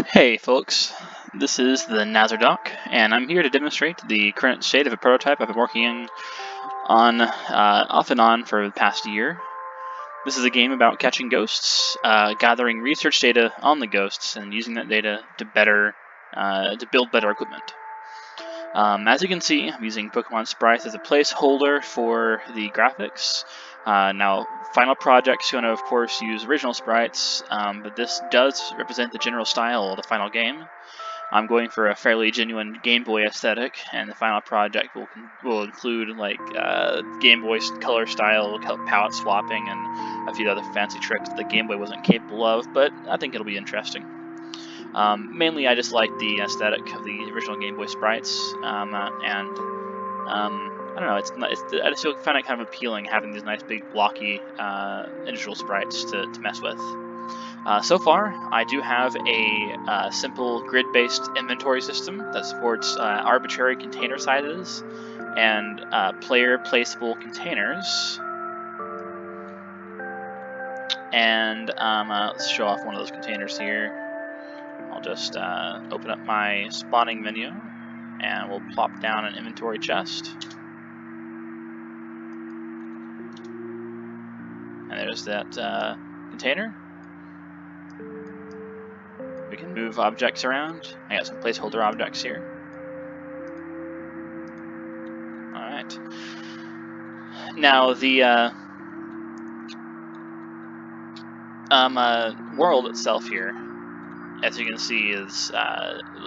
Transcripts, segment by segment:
Hey folks, this is the Nazardoc, and I'm here to demonstrate the current state of a prototype I've been working on off and on for the past year. This is a game about catching ghosts, gathering research data on the ghosts, and using that data to build better equipment. As you can see, I'm using Pokemon sprites as a placeholder for the graphics. Now, final project's going to, of course, use original sprites, but this does represent the general style of the final game. I'm going for a fairly genuine Game Boy aesthetic, and the final project will include like Game Boy color style, palette swapping, and a few other fancy tricks that the Game Boy wasn't capable of, but I think it'll be interesting. Mainly, I just like the aesthetic of the original Game Boy sprites, I don't know. I just find it kind of appealing having these nice big blocky individual sprites to mess with. So far, I do have a simple grid-based inventory system that supports arbitrary container sizes and player-placeable containers. And let's show off one of those containers here. I'll just open up my spawning menu, and we'll plop down an inventory chest. And there's that container. We can move objects around. I got some placeholder objects here. Alright. Now, the world itself here, as you can see, is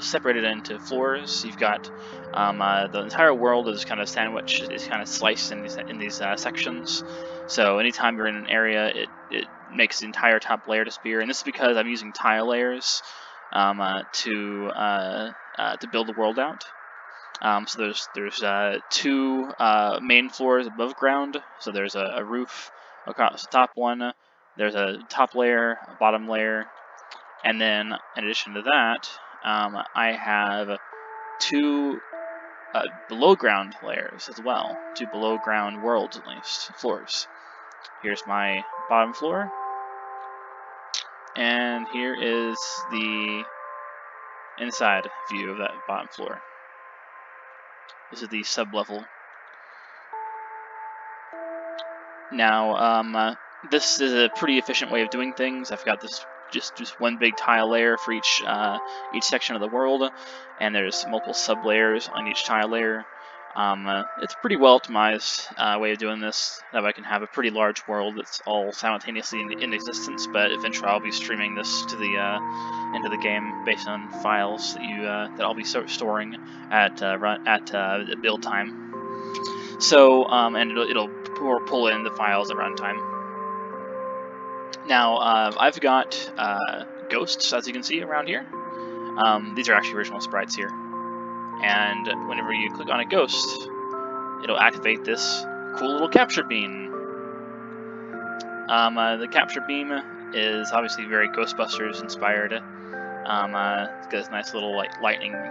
separated into floors. You've got the entire world is kind of sandwiched, is kind of sliced in these sections. So anytime you're in an area, it makes the entire top layer disappear, and this is because I'm using tile layers to build the world out. So there's two main floors above ground. So there's a roof across the top one. There's a top layer, a bottom layer, and then in addition to that, I have two below ground layers as well. Two below ground worlds, at least, floors. Here's my bottom floor, and here is the inside view of that bottom floor. This is the sub-level. Now, this is a pretty efficient way of doing things. I've got this just one big tile layer for each section of the world, and there's multiple sub-layers on each tile layer. It's a pretty well optimized way of doing this. That way I can have a pretty large world that's all simultaneously in existence, but eventually I'll be streaming this to the into the game based on files that I'll be storing at build time. So and it'll pull in the files at runtime. Now I've got ghosts, as you can see around here. These are actually original sprites here. And whenever you click on a ghost, it'll activate this cool little capture beam. The capture beam is obviously very Ghostbusters inspired. It's got this nice little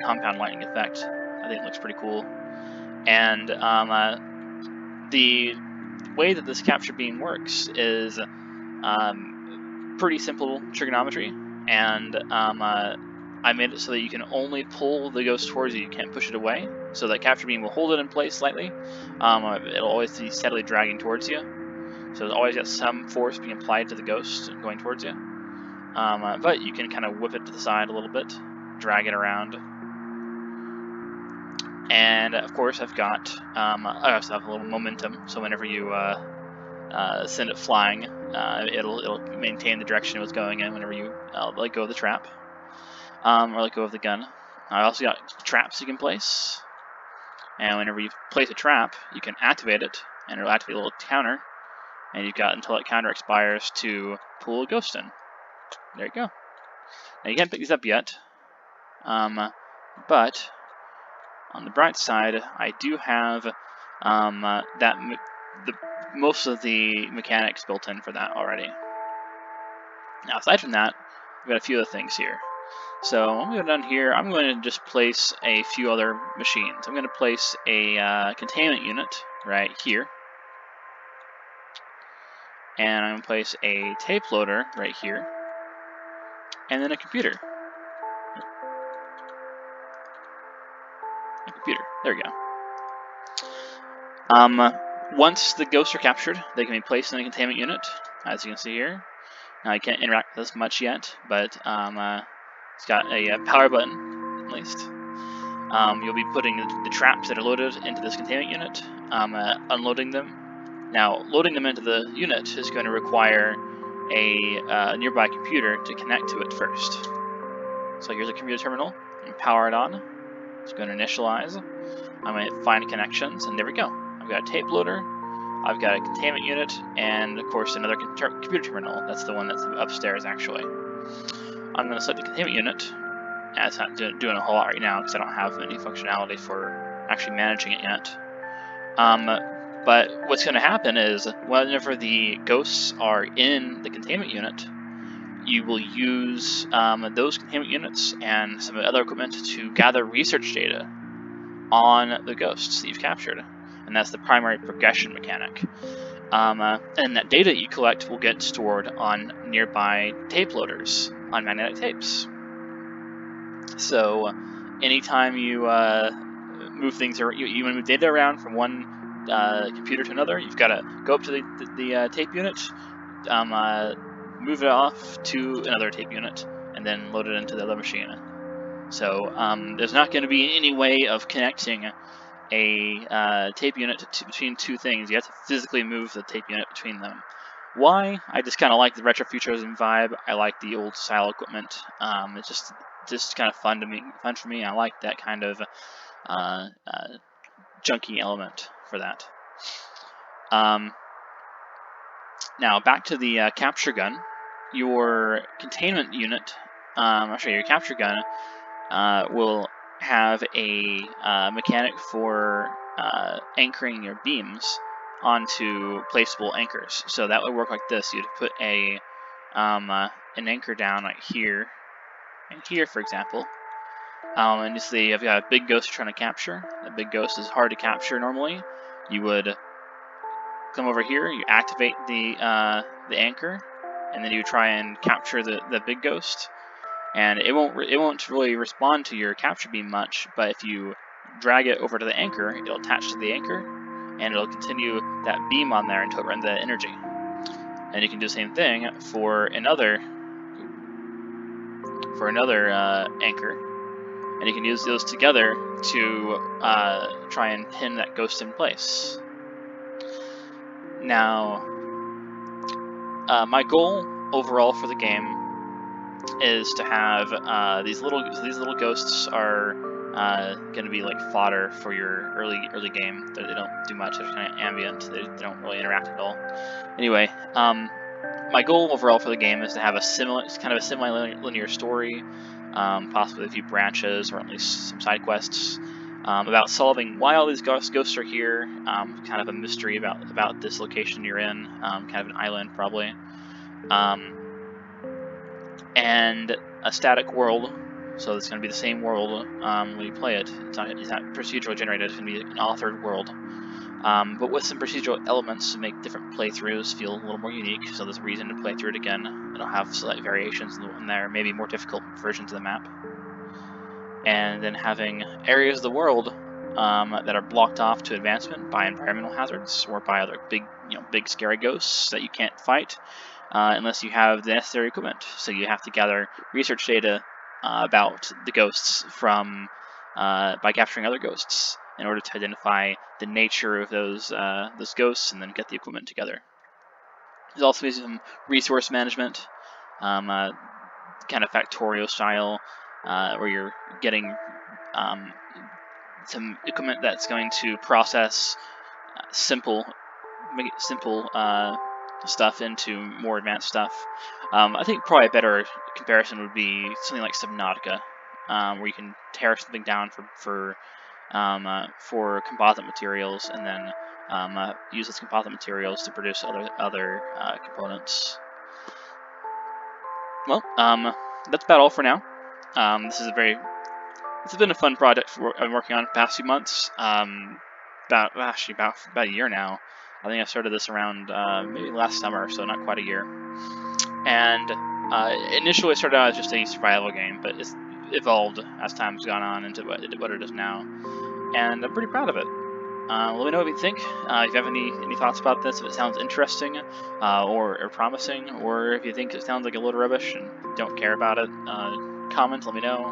compound lightning effect. I think it looks pretty cool. And the way that this capture beam works is pretty simple trigonometry, and I made it so that you can only pull the ghost towards you. You can't push it away. So that capture beam will hold it in place slightly. It'll always be steadily dragging towards you. So there's always got some force being applied to the ghost going towards you. But you can kind of whip it to the side a little bit, drag it around. And of course I've got, I also have a little momentum. So whenever you send it flying, it'll maintain the direction it was going in whenever you let go of the trap. Or let go of the gun. I also got traps you can place, and whenever you place a trap, you can activate it, and it'll activate a little counter, and you've got until that counter expires to pull a ghost in. There you go. Now you can't pick these up yet, but on the bright side, I do have most of the mechanics built in for that already. Now aside from that, we've got a few other things here. So I'm going to go down here. I'm going to just place a few other machines. I'm going to place a containment unit right here. And I'm going to place a tape loader right here. And then a computer. computer. There we go. Once the ghosts are captured, they can be placed in a containment unit, as you can see here. Now I can't interact with this much yet, but it's got a power button, at least. You'll be putting the traps that are loaded into this containment unit, unloading them. Now, loading them into the unit is going to require a nearby computer to connect to it first. So here's a computer terminal. I'm power it on. It's going to initialize. I'm going to find connections, and there we go. I've got a tape loader, I've got a containment unit, and of course another computer terminal. That's the one that's upstairs, actually. I'm going to select the containment unit. And it's not doing a whole lot right now because I don't have any functionality for actually managing it yet. But what's going to happen is whenever the ghosts are in the containment unit, you will use those containment units and some other equipment to gather research data on the ghosts that you've captured. And that's the primary progression mechanic. And that data you collect will get stored on nearby tape loaders, on magnetic tapes. So anytime you move things, or you want to move data around from one computer to another, you've got to go up to the tape unit, move it off to another tape unit, and then load it into the other machine. So there's not going to be any way of connecting a tape unit between two things. You have to physically move the tape unit between them. Why? I just kind of like the retro futurism vibe. I like the old style equipment. It's just kind of fun for me. I like that kind of junky element for that. Now back to the capture gun. Your containment unit, I'll show you your capture gun, will have a mechanic for anchoring your beams onto placeable anchors. So that would work like this. You'd put an anchor down like here and here, for example. And you see I've got a big ghost trying to capture. The big ghost is hard to capture normally. You would come over here, you activate the anchor, and then you try and capture the big ghost. And it won't really respond to your capture beam much, but if you drag it over to the anchor, it'll attach to the anchor, and it'll continue that beam on there until it runs out of energy. And you can do the same thing for another anchor, and you can use those together to try and pin that ghost in place. Now, my goal overall for the game is to have these little ghosts are going to be like fodder for your early game. They don't do much. They're kind of ambient. They don't really interact at all. Anyway, my goal overall for the game is to have a semi-linear story, possibly a few branches or at least some side quests about solving why all these ghosts are here. Kind of a mystery about this location you're in. Kind of an island probably. And a static world, so it's going to be the same world when you play it. It's not procedurally generated, it's going to be an authored world. But with some procedural elements to make different playthroughs feel a little more unique, so there's a reason to play through it again. It'll have slight variations in there, maybe more difficult versions of the map. And then having areas of the world that are blocked off to advancement by environmental hazards or by other big scary ghosts that you can't fight. Unless you have the necessary equipment. So you have to gather research data about the ghosts from by capturing other ghosts in order to identify the nature of those ghosts and then get the equipment together. There's also some resource management, kind of factorial style, where you're getting some equipment that's going to process simple stuff into more advanced stuff. I think probably a better comparison would be something like Subnautica, where you can tear something down for composite materials and then use those composite materials to produce other components. Well, that's about all for now. This has been a fun project I've been working on the past few months. About a year now. I think I started this around maybe last summer, so not quite a year. And initially it started out as just a survival game, but it's evolved as time's gone on into what it is now. and I'm pretty proud of it. Let me know what you think. If you have any thoughts about this, if it sounds interesting or promising, or if you think it sounds like a load of rubbish and don't care about it, comment, let me know.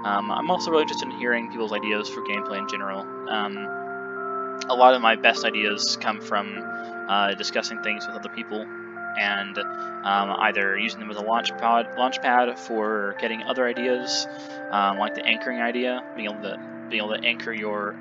I'm also really interested in hearing people's ideas for gameplay in general. A lot of my best ideas come from discussing things with other people and either using them as a launchpad for getting other ideas, like the anchoring idea, being able to anchor your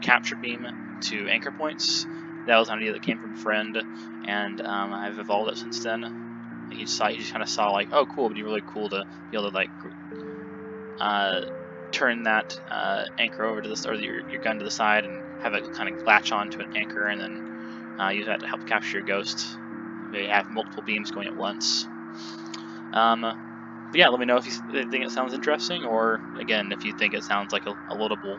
capture beam to anchor points. That was an idea that came from a friend, and I've evolved it since then. He just kind of saw like, oh cool, it'd be really cool to be able to like turn that anchor over to this, or your gun to the side, and have it kind of latch onto an anchor, and then use that to help capture your ghost. They have multiple beams going at once. But yeah, let me know if you think it sounds interesting, or again, if you think it sounds like a loadable